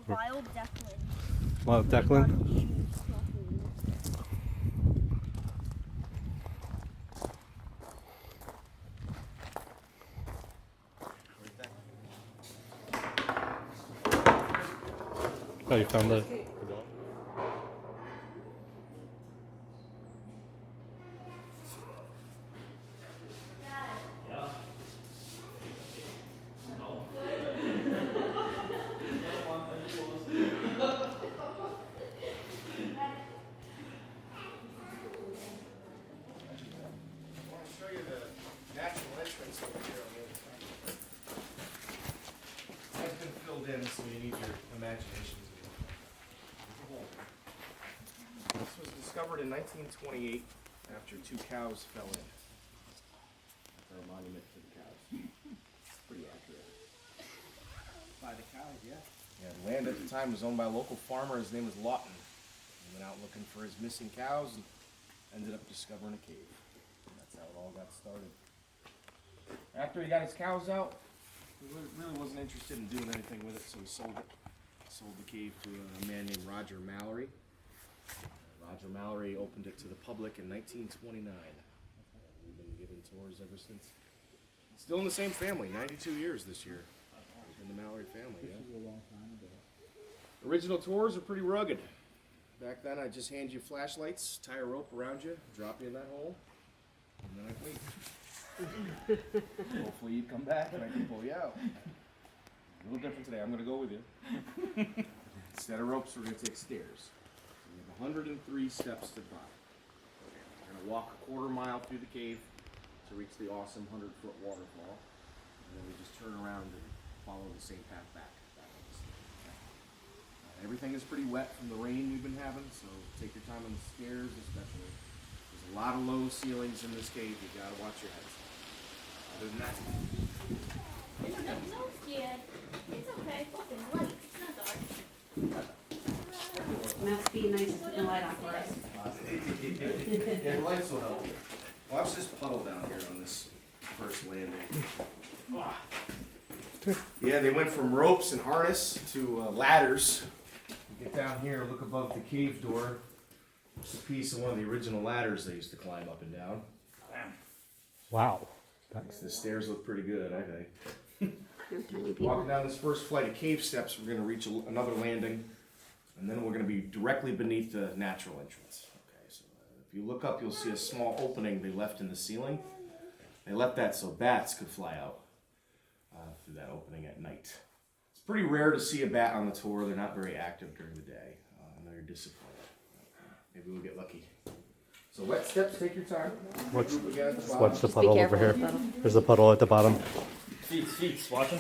wild duckling. Wild duckling? Oh, you found the... So you need your imagination. This was discovered in 1928 after 2 cows fell in. That's our monument to the cows. Pretty accurate. By the cows, yeah. Yeah, the land at the time was owned by a local farmer. His name was Lawton. He went out looking for his missing cows and ended up discovering a cave. And that's how it all got started. After he got his cows out, he really wasn't interested in doing anything with it, so he sold it. Sold the cave to a man named Roger Mallory. Roger Mallory opened it to the public in 1929. We've been giving tours ever since. Still in the same family, 92 years this year. In the Mallory family, yeah. This is a long time ago. Original tours are pretty rugged. Back then, I'd just hand you flashlights, tie a rope around you, drop you in that hole, and then I'd wait. Hopefully you'd come back and I can pull you out. A little different today. I'm going to go with you. Instead of ropes, we're going to take stairs. So we have 103 steps to the bottom. We're going to walk a quarter mile through the cave to reach the awesome 100-foot waterfall. And then we just turn around and follow the same path back. Everything is pretty wet from the rain we've been having, so take your time on the stairs especially. There's a lot of low ceilings in this cave. You got to watch your heads. Other than that, No, scared. It's okay. Fucking light. It's not dark. Must be nice to put the light on for us. yeah, the lights will help. Watch this puddle down here on this first landing. Yeah, they went from ropes and harness to ladders. You get down here, look above the cave door. It's a piece of one of the original ladders they used to climb up and down. Wow. Makes the stairs look pretty good, I think. They're tiny people. Walking down this first flight of cave steps, we're going to reach another landing, and then we're going to be directly beneath the natural entrance. Okay, so if you look up, you'll see a small opening they left in the ceiling. They left that so bats could fly out through that opening at night. It's pretty rare to see a bat on the tour. They're not very active during the day. I know you're disappointed. Maybe we'll get lucky. So wet steps, take your time. What's the Just be puddle over careful here? with the puddle. There's a puddle at the bottom. Seats, watching.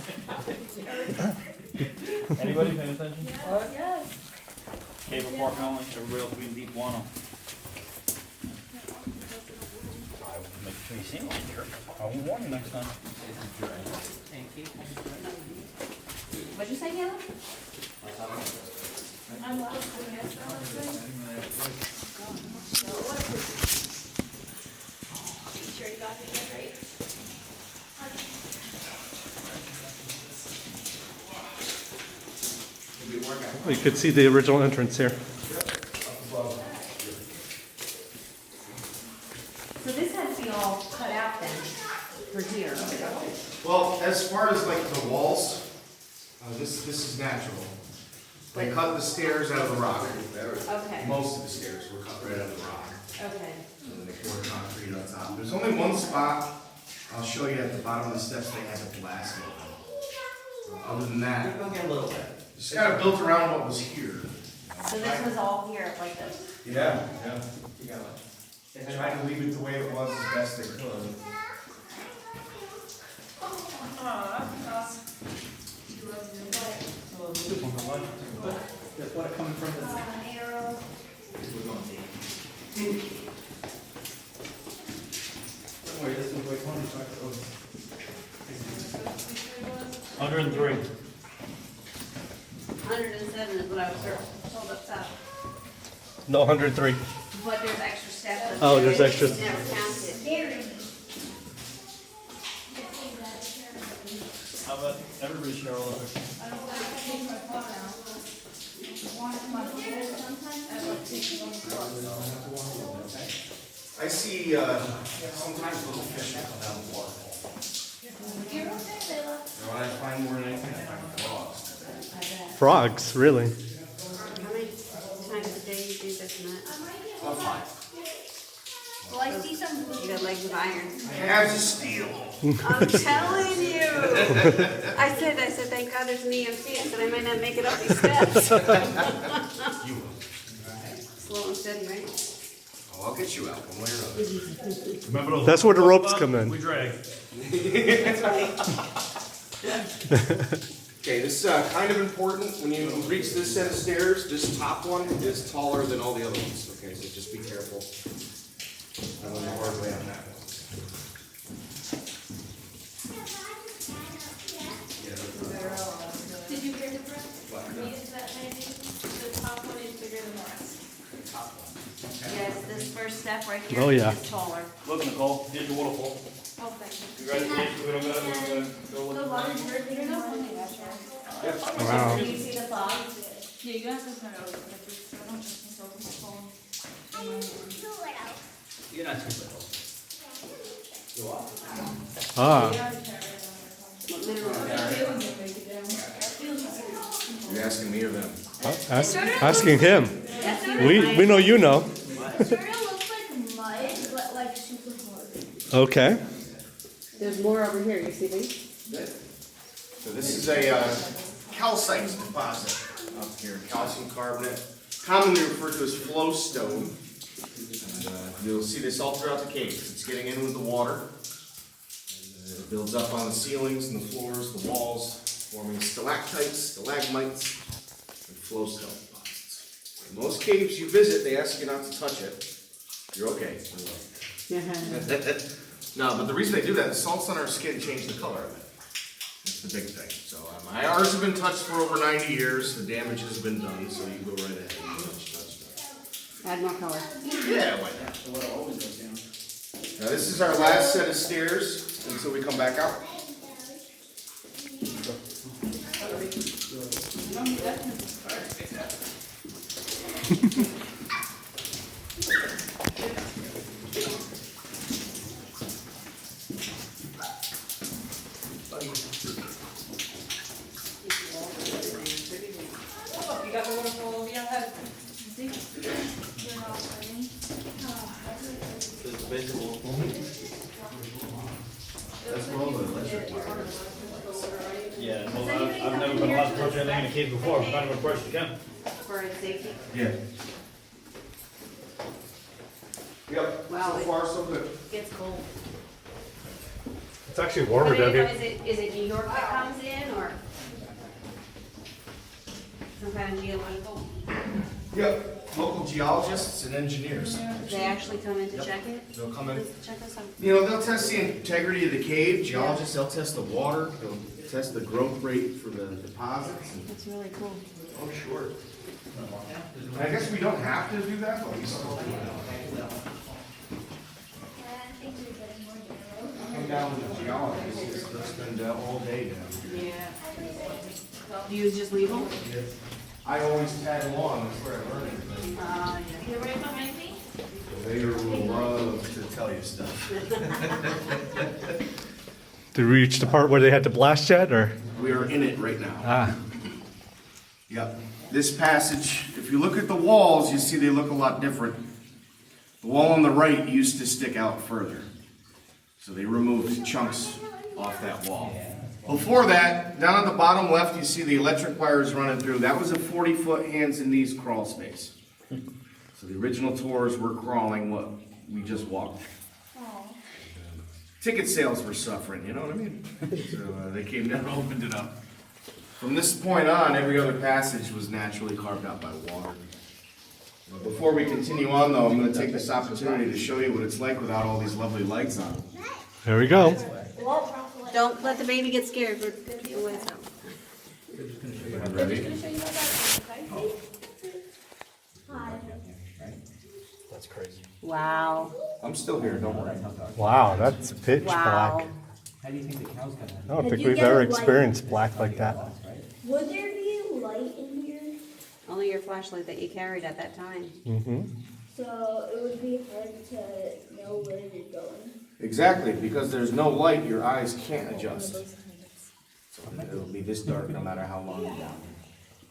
Anybody paying attention? Yes. Cable park only, everybody else be in deep water. Make sure you see me here. I won't warn you next time. Thank you. What'd you say, Caleb? I'm loud. You sure you got it right? You could see the original entrance here. So this has to be all cut out then, for here. Well, as far as like the walls, this is natural. They cut the stairs out of the rock. Okay, Most of the stairs were cut right out of the rock. okay. And then they poured concrete on top. There's only one spot, I'll show you at the bottom of the steps, they had the blast open. Other than that, just kind of built around what was here. So this was all here like this? Yeah. They tried to leave it the way it was as best they could. That's what coming from the. Arrow. Don't worry, this is way 103. 107 is what I was told up top. No, 103. But there's extra steps. Oh, there's extra- Never counted. How about everybody share all of it? I see sometimes little fish that come down the waterfall. You're okay, Layla. And when I find more than anything, I find frogs. Frogs, really? How many times a day you do this and that? About 5. Well, I see some blue. You got legs of iron. I have to steal. I'm telling you. I said, thank God there's an EMC. I said, I might not make it up these steps. You will. Slow and steady, right? Oh, I'll get you out one way or another. Remember those? That's where the ropes come in. We drag. Okay, this is kind of important. When you reach this set of stairs, this top one is taller than all the other ones. Okay, so just be careful. I learned the hard way on that one. Did you hear the breath? Is that maybe the top one is bigger than the rest? Yes, this first step right here Oh, yeah. is taller. Look, Nicole, here's your waterfall. Oh, thank you. Congratulations, we don't got it, we're gonna go with The it. water's bigger than one. Wow. Do you see the fog? Yeah, you have to turn it over. I don't trust myself with my phone. You're not too little. Ah, You're asking me or them? asking him. We know you know. It sort of looks like mud, but like super hard. Okay. There's more over here, you see these? So this is a calcite deposit up here, calcium carbonate, commonly referred to as flowstone. And, you'll see this all throughout the cave. It's getting in with the water. It builds up on the ceilings and the floors, the walls, forming stalactites, stalagmites, and flowstone deposits. In most caves you visit, they ask you not to touch it. You're okay. No, but the reason they do that, the salts on our skin change the color of it. That's the big thing. So ours have been touched for over 90 years. The damage has been done, so you go right ahead and touch stuff. Add more color. Yeah, why not? Now this is our last set of stairs until we come back out. Yeah, well, I've never been allowed to touch anything in a cave before, I'm kind of impressed you can. For safety. Yeah. Yep, Wow, so it- far so good. Gets cold. It's actually warmer down here. Is it New York that comes in or? Some kind of geological? Yep, local geologists and engineers. They actually come in to check it? They'll come in. Check us out. You know, they'll test the integrity of the cave. Geologists, they'll test the water. They'll test the growth rate for the deposits. That's really cool. Oh, sure. I guess we don't have to do that, but we still do. Come down with the geologists. They'll spend all day down here. Yeah. Do you just leave them? I always tag along. That's where I learn everything. Yeah. You're right behind me? They love to tell you stuff. Did we reach the part where they had to blast yet, or? We are in it right now. Ah, Yep. This passage, if you look at the walls, you see they look a lot different. The wall on the right used to stick out further. So they removed chunks off that wall. Before that, down at the bottom left, you see the electric wires running through. That was a 40-foot hands and knees crawl space. So the original tours were crawling what we just walked. Ticket sales were suffering, you know what I mean? So they came down and opened it up. From this point on, every other passage was naturally carved out by water. Before we continue on though, I'm going to take this opportunity to show you what it's like without all these lovely lights on. there we go. Don't let the baby get scared. We're gonna be a ways out. Ready? That's crazy. Wow. I'm still here, don't worry. Wow, that's pitch Wow. black. do you think the cows come in? I don't If think you we've get ever a light- experienced black like that. Would there be light in here? Only your flashlight that you carried at that time. Mm-hmm. So it would be hard to know where you're going. Exactly, because there's no light, your eyes can't adjust. So it'll be this dark no matter how long you're down.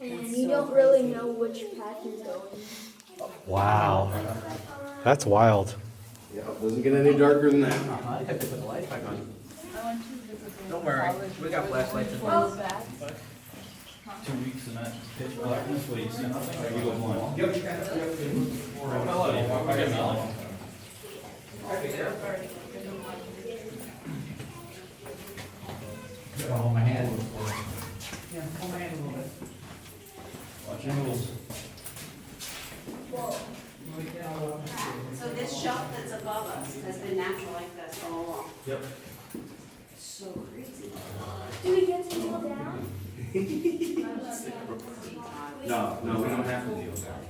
And you don't really know which path you're going. Wow. That's wild. Yeah, it doesn't get any darker than that. I have to put the light back on. Don't worry, we got flashlights in there. 2 weeks and that pitch blackness, where you see nothing, or you go blind? Yep. Melody, I get Melody. Hold my hand. Yeah, hold my hand a little bit. Watch your rules. So this shelf that's above us has been natural like this all along. Yep. So crazy. Do we get to go down? No, we don't have to deal with that.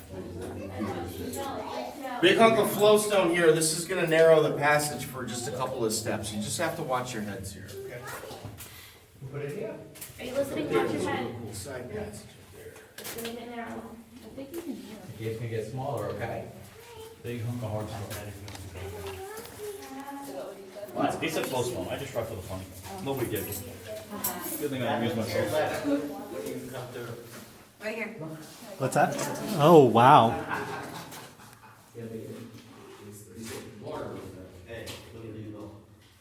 Big hunk of flowstone here. This is gonna narrow the passage for just a couple of steps. You just have to watch your heads here. Are you listening? Watch your head. Cool side passage It's gonna get narrow. I think you can hear. It's gonna get smaller, okay? Big hunk of hard stuff. Well, it's decent Flowstone, I just tried for the fun. No big deal. Good thing I amuse myself. Right here. What's that? Oh, wow.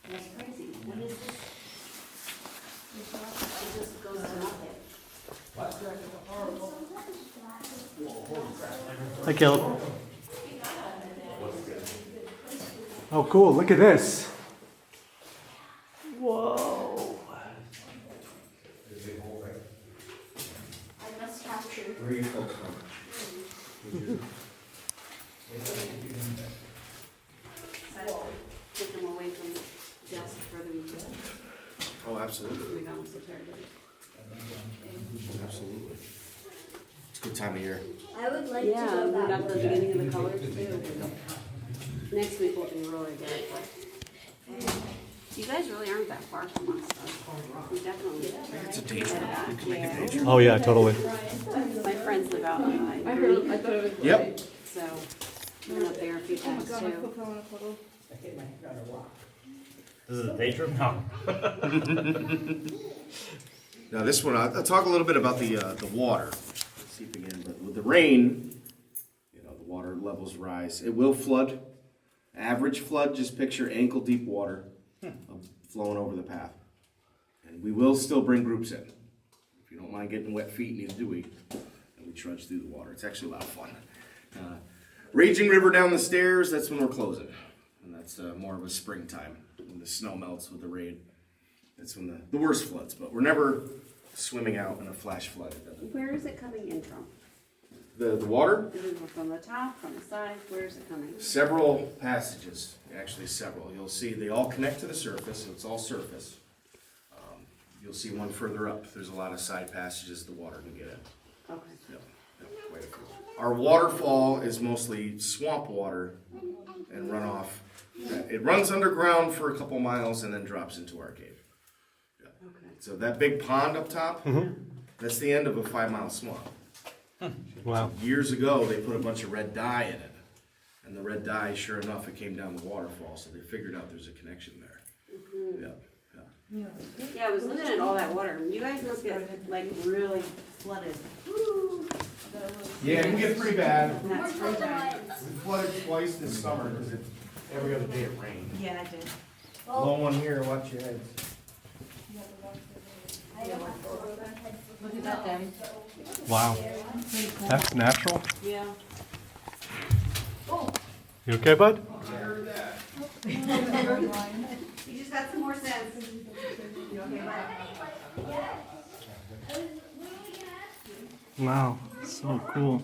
That's crazy. What is this? It just goes to nothing. Hi, Caleb. Oh, cool. Look at this. Whoa. I must capture. Where are you folks from? Take them away from the desk further we go. Oh, absolutely. We got them so tired of it. Absolutely. It's a good time of year. I would like Yeah, to we go got back. the beginning of the colors too. Next week will be really good, but you guys really aren't that far from us. So we definitely. It's a day trip. We can make a day trip. Oh, yeah, totally. My friends live out on my green, Yep. so we're up there a few times too. This is a day trip now. Now this one, I'll talk a little bit about the water. Seeping in, but with the rain, you know, the water levels rise. It will flood. Average flood, just picture ankle deep water flowing over the path. And we will still bring groups in. If you don't mind getting wet feet, neither do we. And we trudge through the water. It's actually a lot of fun. Raging river down the stairs, that's when we're closing. And that's more of a springtime, when the snow melts with the rain. That's when the worst floods, but we're never swimming out in a flash flood. Where is it coming in from? The water? Is it from the top, from the side? Where is it coming? Several passages, actually several. You'll see they all connect to the surface, so it's all surface. You'll see one further up. There's a lot of side passages the water can get in. Okay. Yep, quite a few. Our waterfall is mostly swamp water and runoff. It runs underground for a couple miles and then drops into our cave. Okay. So that big pond up top, that's the end of a 5-mile swamp. Wow. Years ago, they put a bunch of red dye in it. And the red dye, sure enough, it came down the waterfall, so they figured out there's a connection there. Yeah, I was looking at all that water. You guys must get like really flooded. Yeah, it can get pretty bad. And that's pretty bad. We flooded twice this summer because every other day it rained. Yeah, I did. Low one here, watch your heads. Look at that, Debbie. Wow. That's natural. Yeah. You okay, bud? You just got some more sense. You okay, bud? Wow. So cool.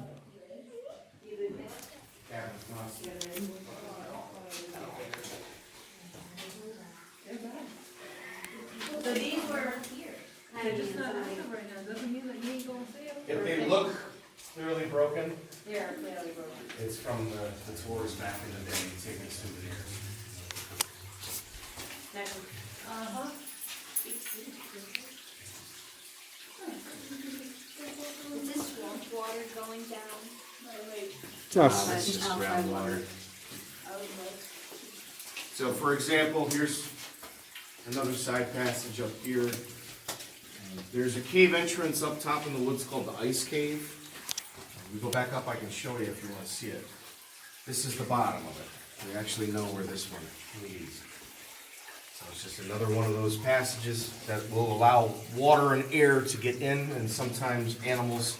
So these were kind of just If they look clearly broken, they're clearly broken. it's from the tours back in the day, taking souvenirs. much water going down. Yes. That's just Outside groundwater. So for example, here's another side passage up here. There's a cave entrance up top in the woods called the Ice Cave. We go back up, I can show you if you want to see it. This is the bottom of it. We actually know where this one leads. So it's just another one of those passages that will allow water and air to get in, and sometimes animals,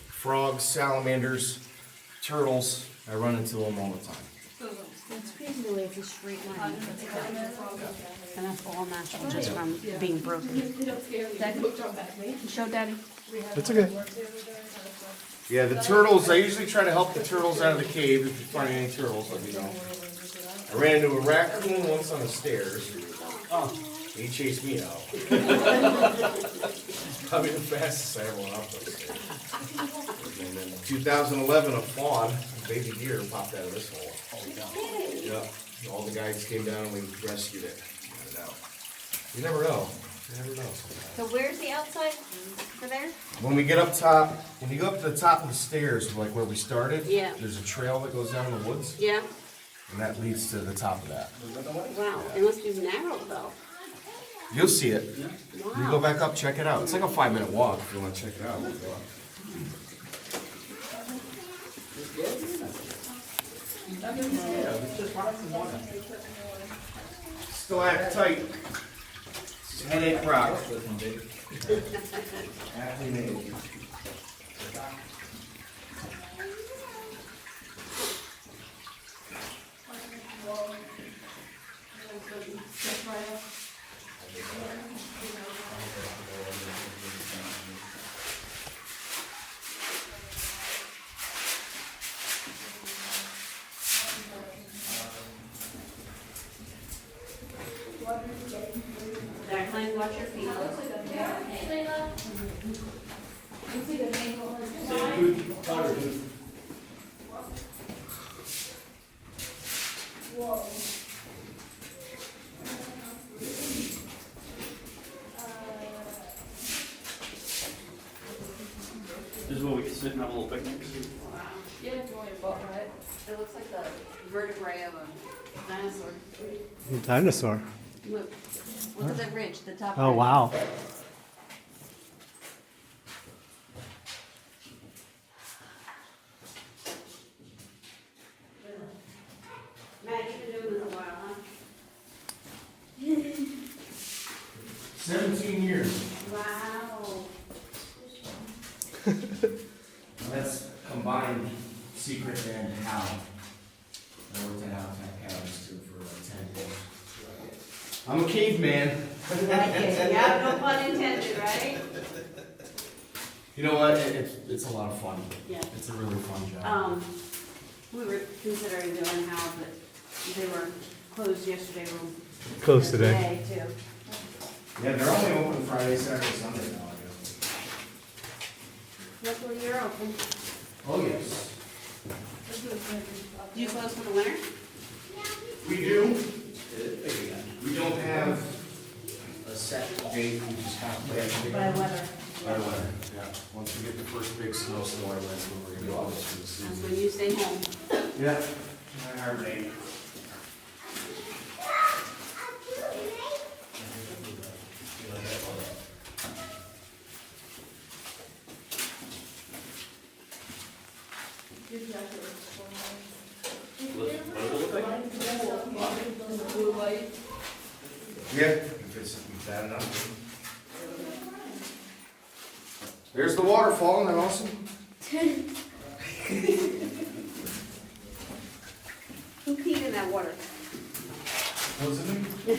frogs, salamanders, turtles, I run into them all the time. It's crazy the way it's a straight line. And that's all natural, just from being broken. Show Daddy. It's okay. Yeah, the turtles, I usually try to help the turtles out of the cave. If you find any turtles, let me know. I ran into a raccoon once on the stairs. He chased me out. Probably the fastest I ever went up those stairs. And then 2011, a fawn, a baby deer, popped out of this hole. Yeah, all the guys came down and we rescued it. Got it out. You never know. You never know sometimes. So where's the outside for there? When we get up top, when you go up to the top of the stairs, like where we started, Yeah. there's a trail that goes down in the woods, Yeah. and that leads to the top of that. Wow. It must be narrow though. You'll see it. You go Wow. back up, check it out. It's like a 5-minute walk if you want to check it out. Stalactite. Headache rock. Aptly named. Declan, watch your feet. This is where we can sit and have a little picnic. Yeah, it's only a boat, right? It looks like the vertebrae of a dinosaur. Dinosaur. Look at the ridge, the top. Oh, ridge. wow. Matt, you've been doing this a while, 17 years. huh? Wow. That's combined secret and Howe. I worked at Howe Caverns too for like 10 years. I'm a caveman. Yeah, no pun intended, right? You know what? It's a lot of fun. Yeah. It's a really fun job. We were considering doing how, but they were closed yesterday. Closed today. Too. Yeah, they're only open Friday, Saturday, Sunday now, I guess. Luckily you're open. Oh, yes. Do you close for the winter? We do. We don't have a set date, we just have to play By weather. by weather. Yeah, once we get the first big snowstorm, that's when we're gonna go out for the That's season. when you stay home. Yeah. My heart rate. Yeah, if it's bad enough. There's the waterfall, isn't that awesome? Who peed in that water? Wasn't it?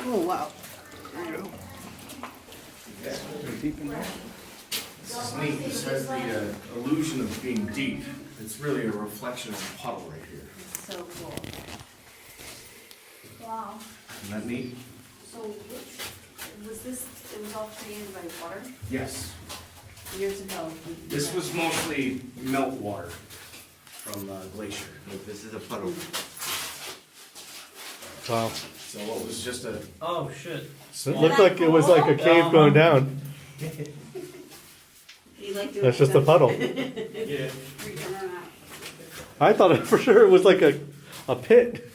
Oh, wow. This is neat. This has the illusion of being deep. It's really a reflection of a puddle right here. So cool. Wow. Isn't that neat? So, was this, it was all created by water Yes. years ago? This was mostly melt water from the glacier. Look, this is a puddle. Wow. So it was just a, Oh, shit. So it looked like it was like a cave going down. You like doing That's just a that? puddle. Yeah. I thought for sure it was like a pit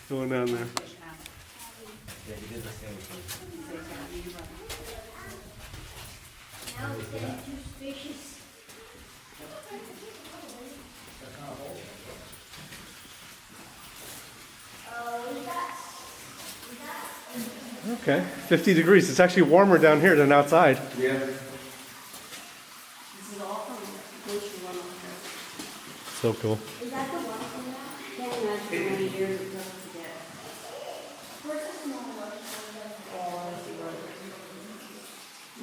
going down there. Yeah, he did the same thing. Now it's getting too spacious. Okay, 50 degrees. It's actually warmer down here than outside. Yeah. This is all from glacier runoff. So cool. Is that the one from that? Can't imagine how many years it took to get. Where's the small one?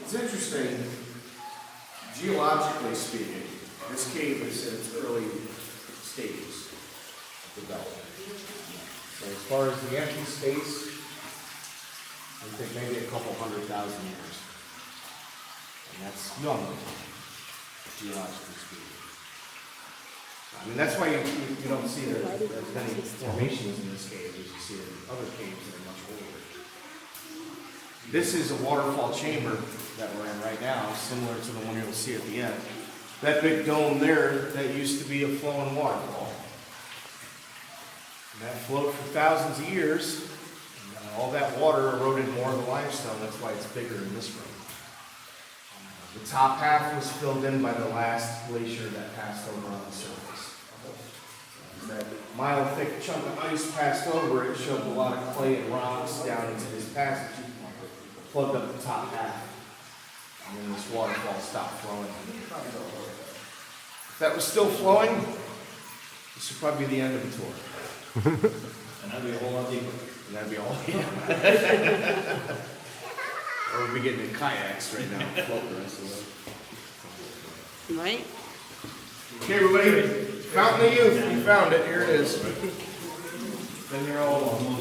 It's interesting, geologically speaking, this cave is in its early stages of development. So as far as the empty space, I think maybe a couple 100,000 years. And that's young, geologically speaking. I mean, that's why you don't see as many formations in this cave as you see in other caves that are much older. This is a waterfall chamber that we're in right now, similar to the one you'll see at the end. That big dome there, that used to be a flowing waterfall. And that flowed for thousands of years. And all that water eroded more of the limestone. That's why it's bigger in this room. The top half was filled in by the last glacier that passed over on the surface. As that mile-thick chunk of ice passed over, it shoved a lot of clay and rocks down into this passage, plugged up the top half, and then this waterfall stopped flowing. If that was still flowing, this would probably be the end of the tour. And that'd be a whole lot deeper. And that'd be all. Or we'd be getting in kayaks right now, float the rest of the way. Right? Okay, everybody, Fountain of Youth, we found it, here it is. Been here all along.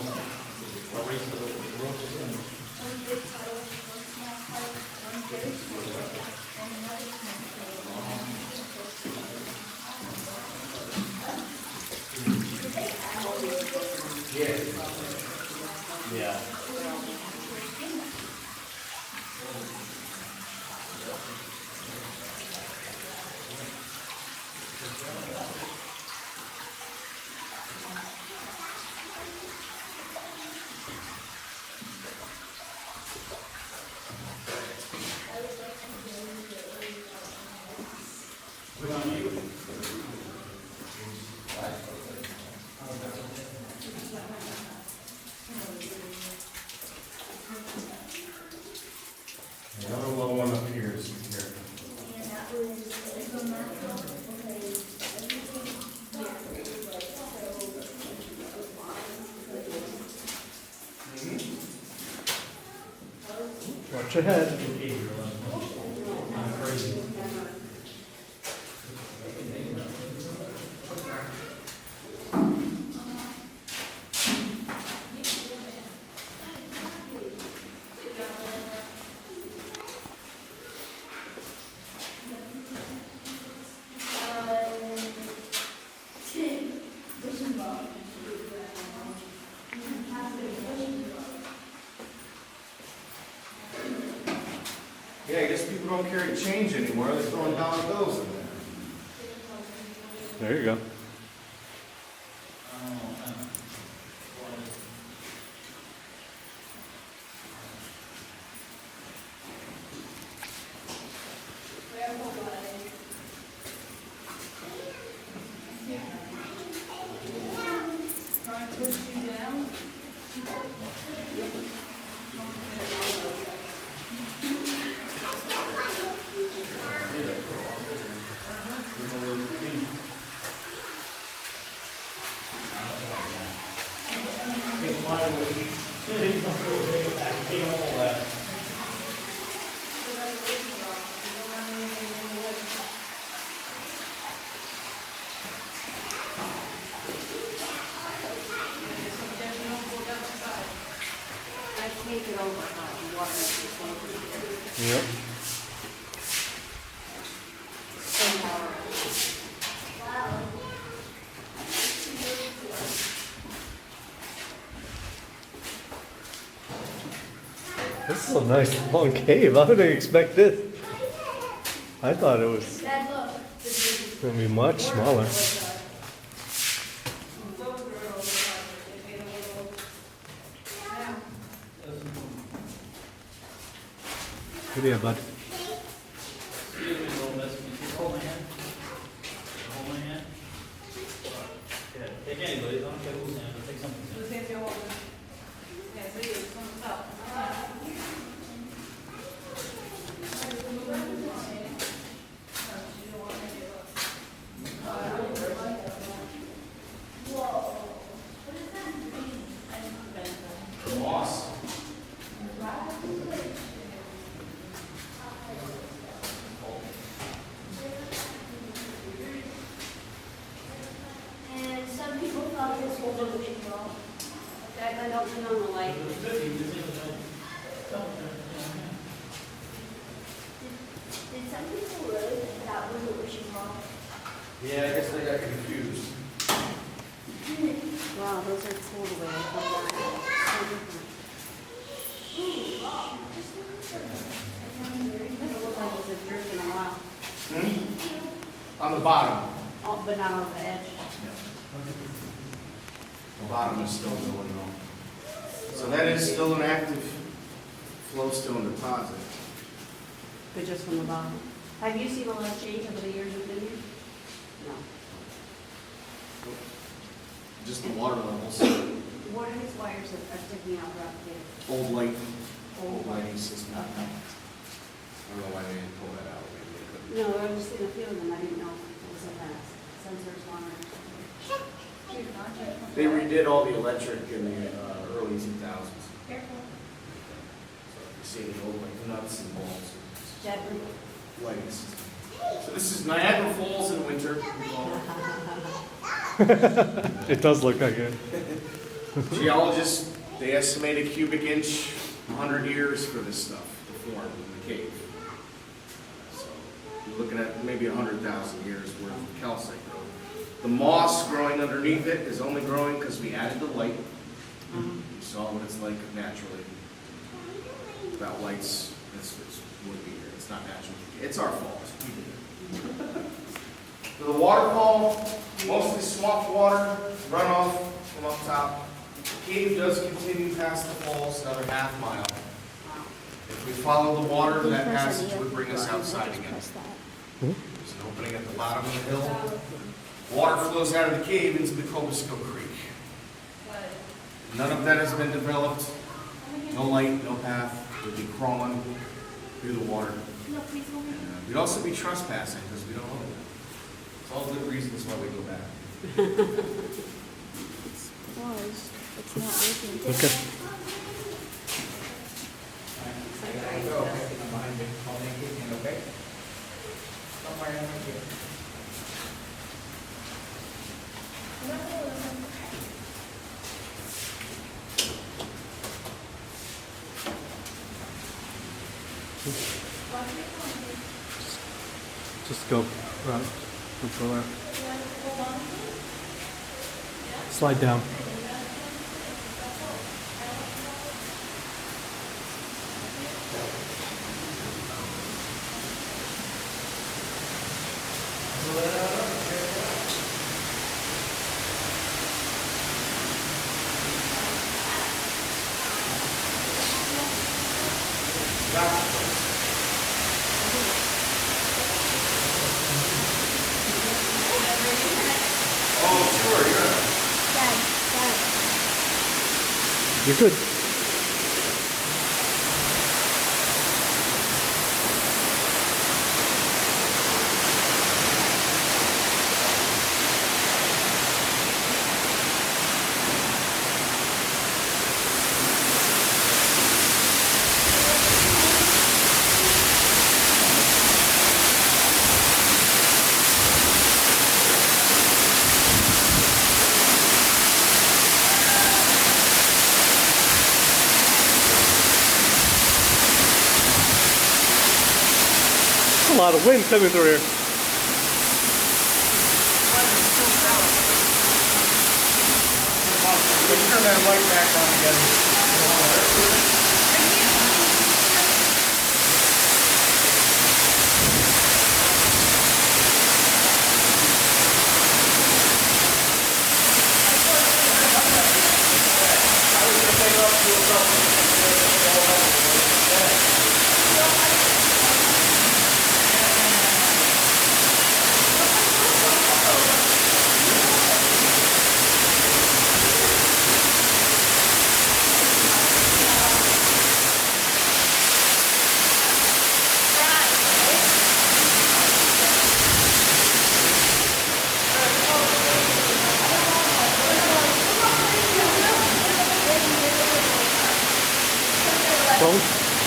Yeah. Another low one up here is here. Watch ahead. Yeah, I guess people don't carry change anymore, they're throwing dollar bills in there. There you go. I take it over hot and water it. Yep. This This is a nice long cave. I didn't expect this. I thought it was Dad, look. gonna be much smaller. What do you have, bud? Excuse me, little miss. Can you hold my hand? Hold my hand? Yeah, take anybody. I don't care whose hand, but take something. Moss. And some people thought this was a big rock. I don't know the light. Did some people really think that was a wishing rock? Yeah, I guess they got confused. Wow, those are totally so different. Doesn't look like it's a drift in a while. On the bottom. Oh, but not on the edge. The bottom is still going on. So that is still an active flowstone deposit. But just from the bottom. Have you seen a lot of change over the years you've been here? No. Just the water levels. What are these wires that are sticking out throughout the cave? Old light, Old old lighting system. I Okay. don't know why they didn't pull that out. Maybe they couldn't. No, I was just in a few of them, I didn't know it was a fast. Sensors on it. They redid all the electric in the early 2000s. Careful. So you see the old like nuts and bolts. Jet Lighting system. So this is Niagara Falls in winter. We call it. It does look like it. Geologists, they estimate a cubic inch, 100 years for this stuff to form in the cave. So you're looking at maybe 100,000 years worth of calcite growth. The moss growing underneath it is only growing because we added the light. You saw what it's like naturally. Without lights, this wouldn't be here. It's not natural. It's our fault. We did it. So the waterfall, mostly swamp water, runoff from up top. The cave does continue past the falls, another half mile. If we follow the water, that passage would bring us outside again. There's an opening at the bottom of the hill. Water flows out of the cave into the Cobusco Creek. None of that has been developed. No light, no path. We'd be crawling through the water. No, please hold me. We'd also be trespassing because we don't own it. It's all good reasons why we go back. It's not working. Okay. Just go right. Go left. Slide down. You're good. A lot of wind coming through here. Let's turn that light back on again.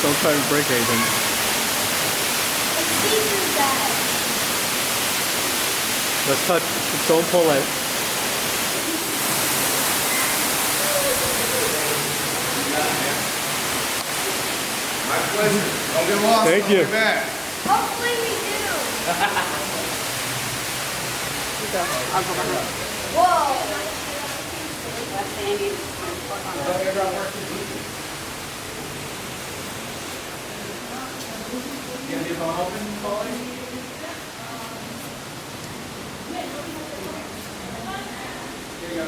Don't try and break anything. It's seafood bag. Let's touch. Don't pull it. My pleasure. Don't get lost. Thank you. I'll be back. Hopefully we do. I'll go behind. Whoa. That's Sandy. You gonna be home open, Polly? Here you go.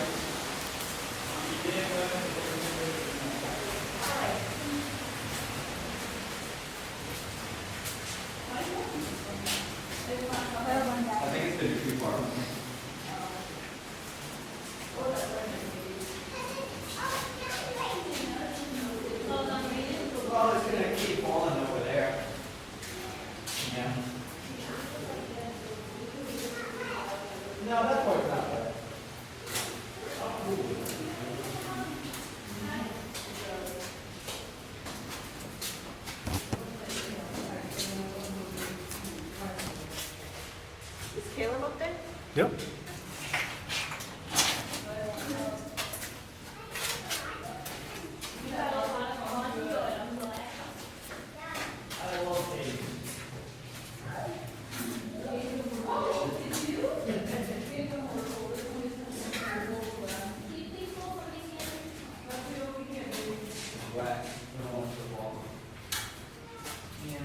I think it's been too far. Well, it's gonna keep falling over there. Yeah. No, that part's not bad. Is Caleb up there? Yep. Wet. Yeah.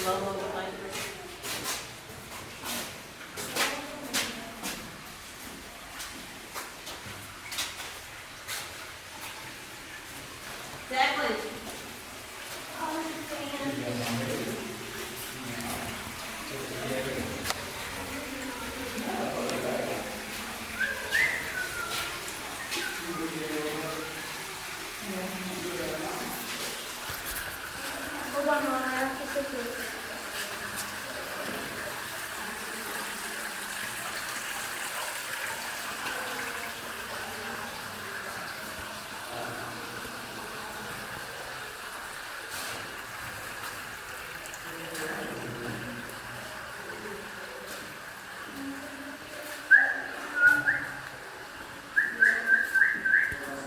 Low look like Declan. Hold on, Mom. I have to sit here.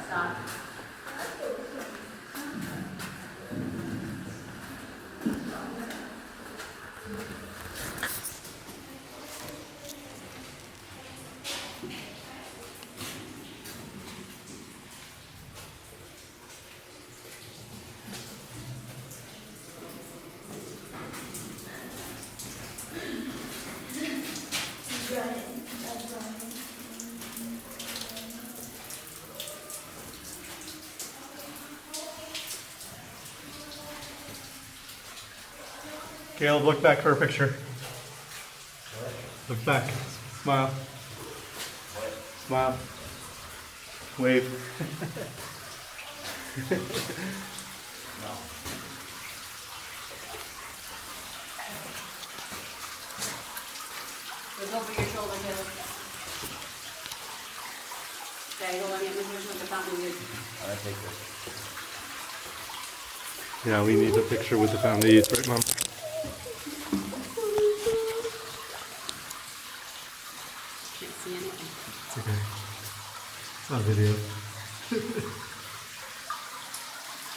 Stop. Caleb, look back for a picture. Look back. Smile. Smile. Wave. Look over your shoulder, Caleb. Okay, hold on, get my picture with the fountain of youth. I take this. Yeah, we need a picture with the Fountain of Youth, right, Mom? Can't see anything. It's okay. It's not a video.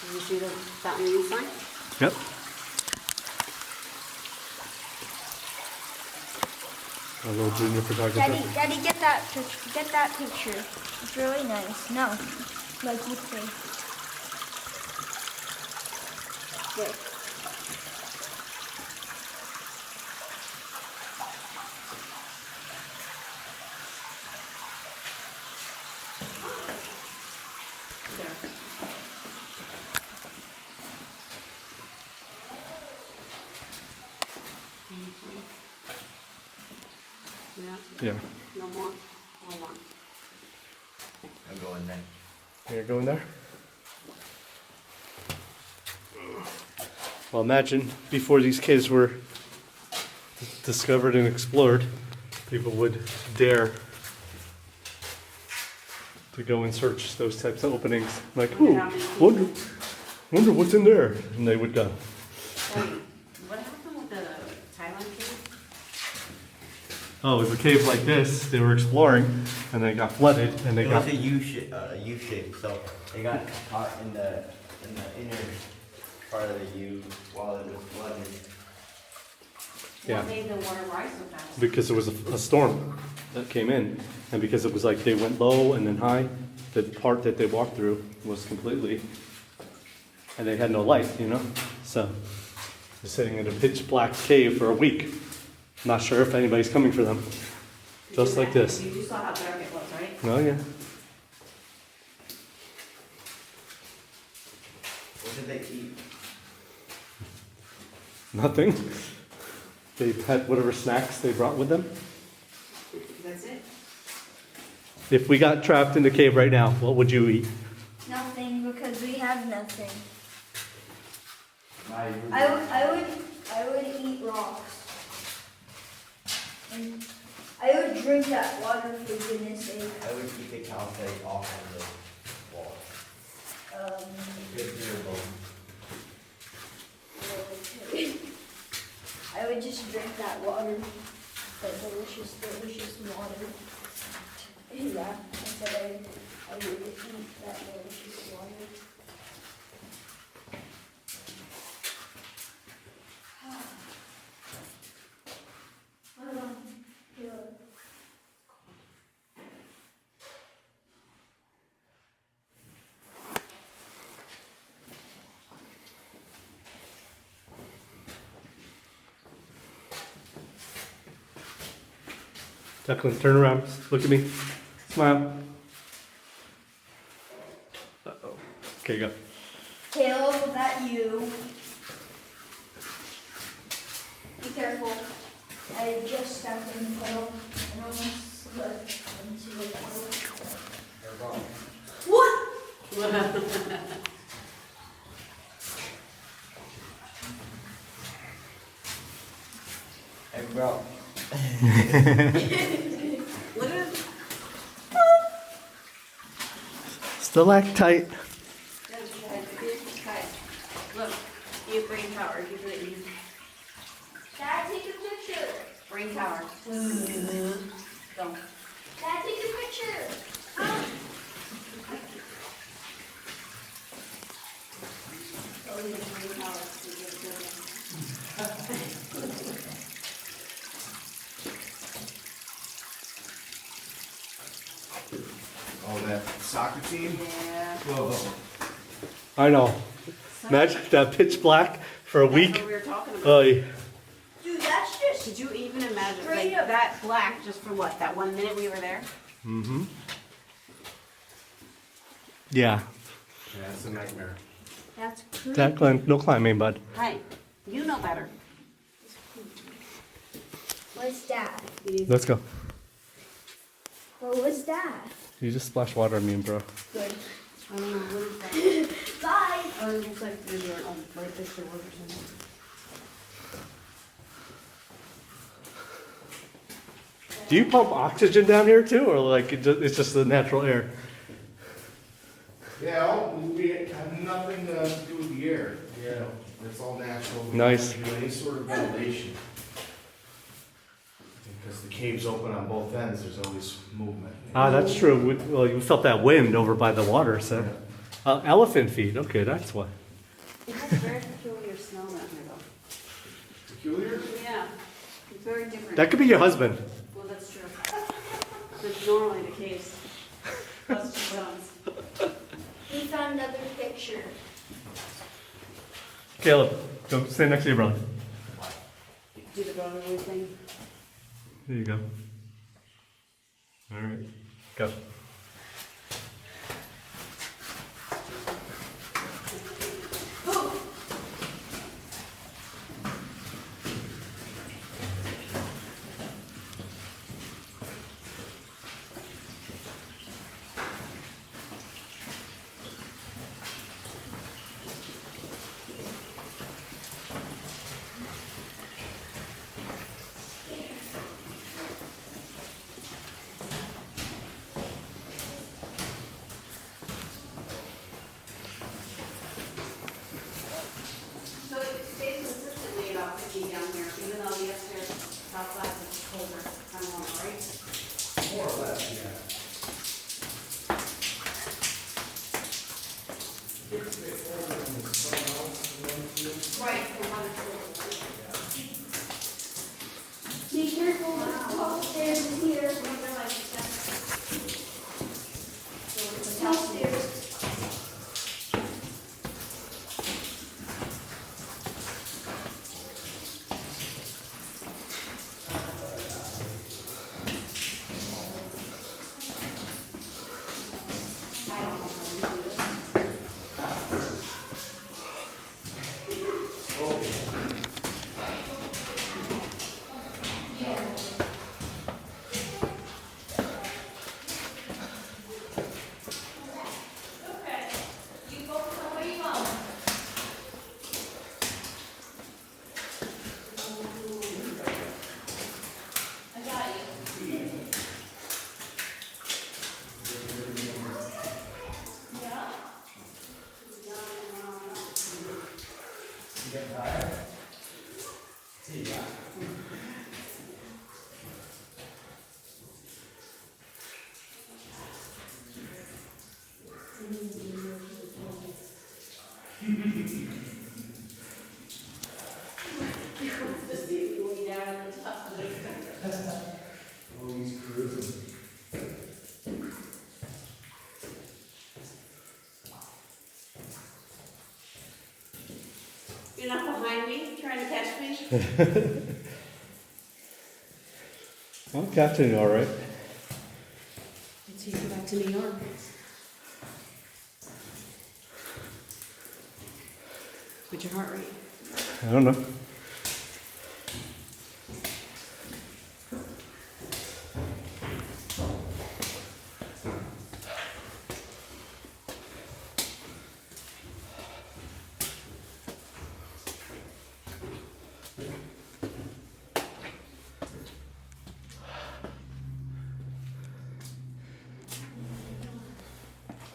Did you see the fountain of youth sign? Yep. A little junior photographer. Daddy, get that picture. It's really nice. No, like you say. Wait. There. Yeah, Yeah. no more. Hold on. I'm going then. You're going there? Well, imagine before these kids were discovered and explored, people would dare to go and search those types of openings. Like, ooh, wonder what's in there, and they would go. What happened with the Thailand cave? Oh, it was a cave like this. They were exploring, and they got flooded, and they It got. was a U shape, so they got caught in the inner part of the U while it was flooded. Yeah. What made the water rise so fast? Because there was a storm that came in, and because it was like they went low and then high, the part that they walked through was completely, and they had no light, you know? So, they're sitting in a pitch black cave for a week. Not sure if anybody's coming for them. Just like this. You saw how dark it was, right? Oh, yeah. What did they eat? Nothing. They had whatever snacks they brought with them. That's it. If we got trapped in the cave right now, what would you eat? Nothing, because we have nothing. My I would eat rocks. And I would drink that water for goodness sake. I would keep the calcite off of the wall. Good for your bone. I would just drink that water. That delicious, delicious water. Yeah, I said I would eat that delicious water. Declan, turn around. Look at me. Smile. Uh-oh. Okay, go. Caleb, was that you? Be careful. I just stepped in the puddle and almost slipped into the puddle. What? Hey, bro. Look at it. Stalactite. Look, you have brain power. You do it. Dad, take a picture. Brain power. Go. Dad, take a picture. Oh, you have brain power. Oh, that soccer team? Yeah. Whoa. I know. Imagine that pitch black for a That's week. what we were talking about. Oh, yeah. Dude, that's just Did you even imagine Straight like up. that black just for what? That 1 minute we were there? Mm-hmm. Yeah. Yeah, it's a nightmare. That's crazy. Declan, no climbing, bud. Hey, you know better. What's that? Let's go. What was that? You just splashed water on me, bro. Good. I don't know, what is that? Bye. Oh, it looks like there's a like this or something. Do you pump oxygen down here too, or like it's just the natural air? Yeah, we have nothing to do with the air. Yeah. It's all natural. We Nice. don't do any sort of ventilation. Because the cave's open on both ends, there's always movement. Ah, that's true. Well, you felt that wind over by the water, so. Elephant feet. Okay, that's why. It has very peculiar smell down here though. Peculiar? Yeah, it's very different. That could be your husband. Well, that's true. That's normally the case. That's just sounds. We found another picture. Caleb, go stand next to your brother. Do the brotherly thing. There you go. All right, go. Be careful, the tall stairs is here. Tall stairs. You're not behind me, trying to catch me? I'm catching you all right. Until you go back to New York. What's your heart rate? I don't know.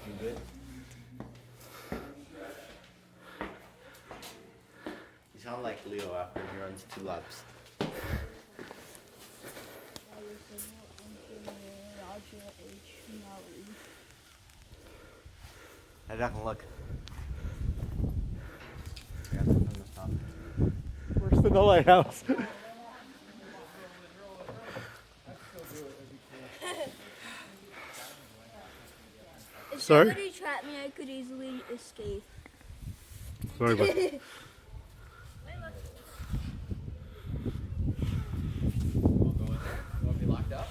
You good? You sound like Leo after he runs 2 laps. I don't look. Yeah, I'm gonna stop. Worse than the lighthouse. If Sorry? somebody trapped me, I could easily escape. Sorry, bud. Want to be locked up?